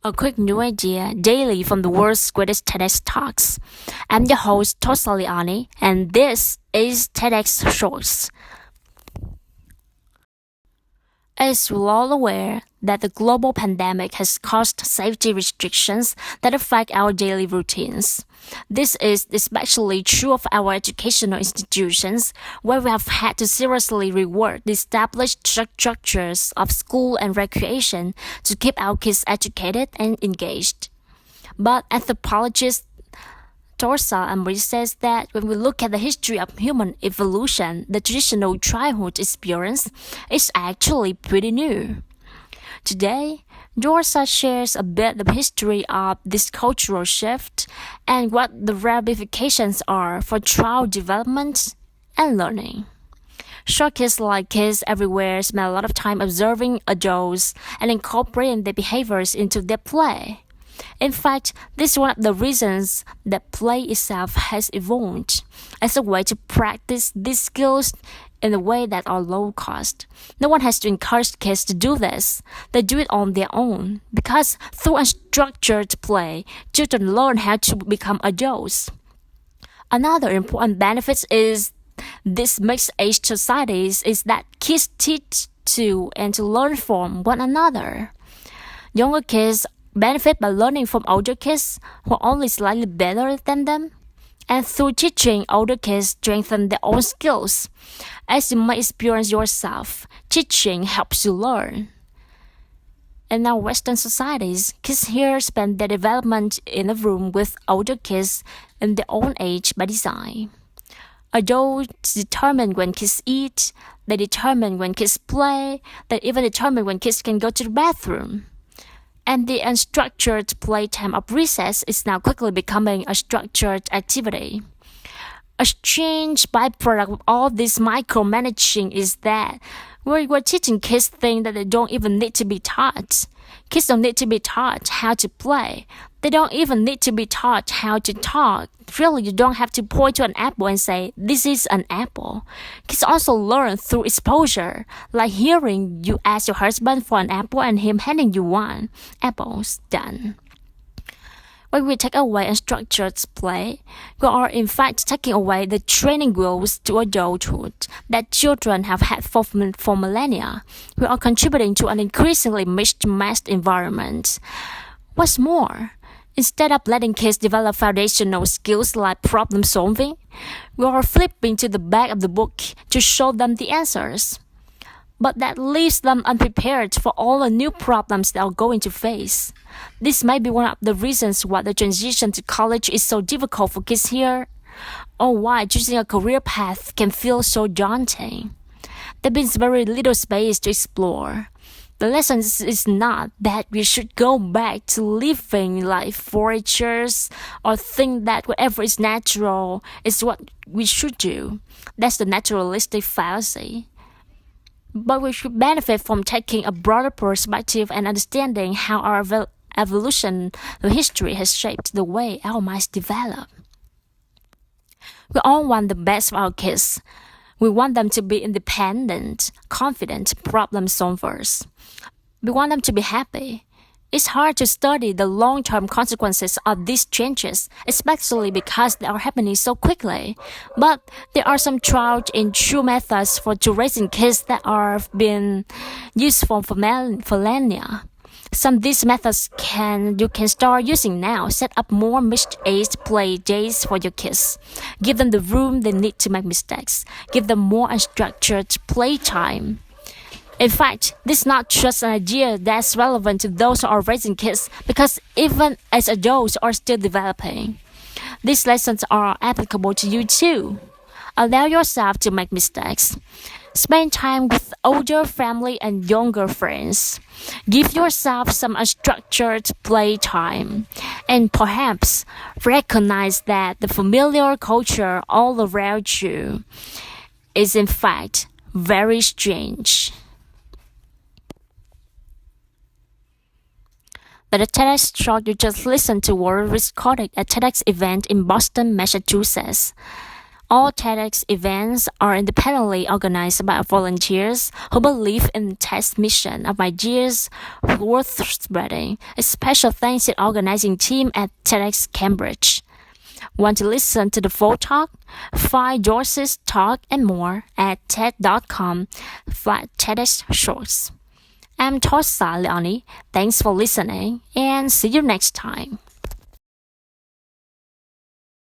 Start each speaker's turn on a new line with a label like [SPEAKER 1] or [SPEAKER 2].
[SPEAKER 1] A quick new idea daily from the world's greatest TEDx talks. I'm your host, Tosaliani, and this is TEDx Shorts. As we're all aware that the global pandemic has caused safety restrictions that affect our daily routines. This is especially true of our educational institutions, where we have had to seriously rework the established structures of school and recreation to keep our kids educated and engaged. But anthropologist Torsa Amri says that when we look at the history of human evolution, the traditional childhood experience is actually pretty new. Today, Dorsa shares a bit of history of this cultural shift and what the ramifications are for child development and learning. Short kids like kids everywhere spend a lot of time observing adults and incorporating their behaviors into their play. In fact, this is one of the reasons that play itself has evolved as a way to practice these skills in a way that are low cost. No one has to encourage kids to do this. They do it on their own because through unstructured play, children learn how to become adults. Another important benefit is these mixed-age societies is that kids teach to and to learn from one another. Younger kids benefit by learning from older kids who are only slightly better than them, and through teaching older kids strengthen their own skills. As you may experience yourself, teaching helps you learn. In our Western societies, kids here spend their development in a room with older kids in their own age by design. Adults determine when kids eat, they determine when kids play, they even determine when kids can go to the bathroom. And the unstructured playtime of recess is now quickly becoming a structured activity. A strange byproduct of all this micromanaging is that we're teaching kids things that they don't even need to be taught. Kids don't need to be taught how to play. They don't even need to be taught how to talk. Really, you don't have to point to an apple and say, "This is an apple." Kids also learn through exposure, like hearing you ask your husband for an apple and him handing you one. Apples, done. When we take away unstructured play, we are in fact taking away the training wheels to adulthood that children have had for millennia. We are contributing to an increasingly mismatched environment. What's more, instead of letting kids develop foundational skills like problem solving, we are flipping to the back of the book to show them the answers. But that leaves them unprepared for all the new problems they are going to face. This may be one of the reasons why the transition to college is so difficult for kids here, or why choosing a career path can feel so daunting. There is very little space to explore. The lesson is not that we should go back to living like foragers or think that whatever is natural is what we should do. That's the naturalistic fallacy. But we should benefit from taking a broader perspective and understanding how our evolutionary history has shaped the way our minds develop. We all want the best for our kids. We want them to be independent, confident problem solvers. We want them to be happy. It's hard to study the long-term consequences of these changes, especially because they are happening so quickly. But there are some tried and true methods for raising kids that have been used for millennia. Some of these methods you can start using now. Set up more mixed-age play days for your kids. Give them the room they need to make mistakes. Give them more unstructured playtime. In fact, this is not just an idea that's relevant to those who are raising kids, because even as adults are still developing. These lessons are applicable to you too. Allow yourself to make mistakes. Spend time with older family and younger friends. Give yourself some unstructured playtime. And perhaps recognize that the familiar culture all around you is in fact very strange. But the TEDx talk you just listened to was recorded at TEDx event in Boston, Massachusetts. All TEDx events are independently organized by volunteers who believe in the TEDx mission of ideas worth spreading. A special thanks to the organizing team at TEDx Cambridge. Want to listen to the full talk? Find Dorsey's talk and more at TED.com/TEDx Shorts. I'm Tosa Leoni. Thanks for listening and see you next time.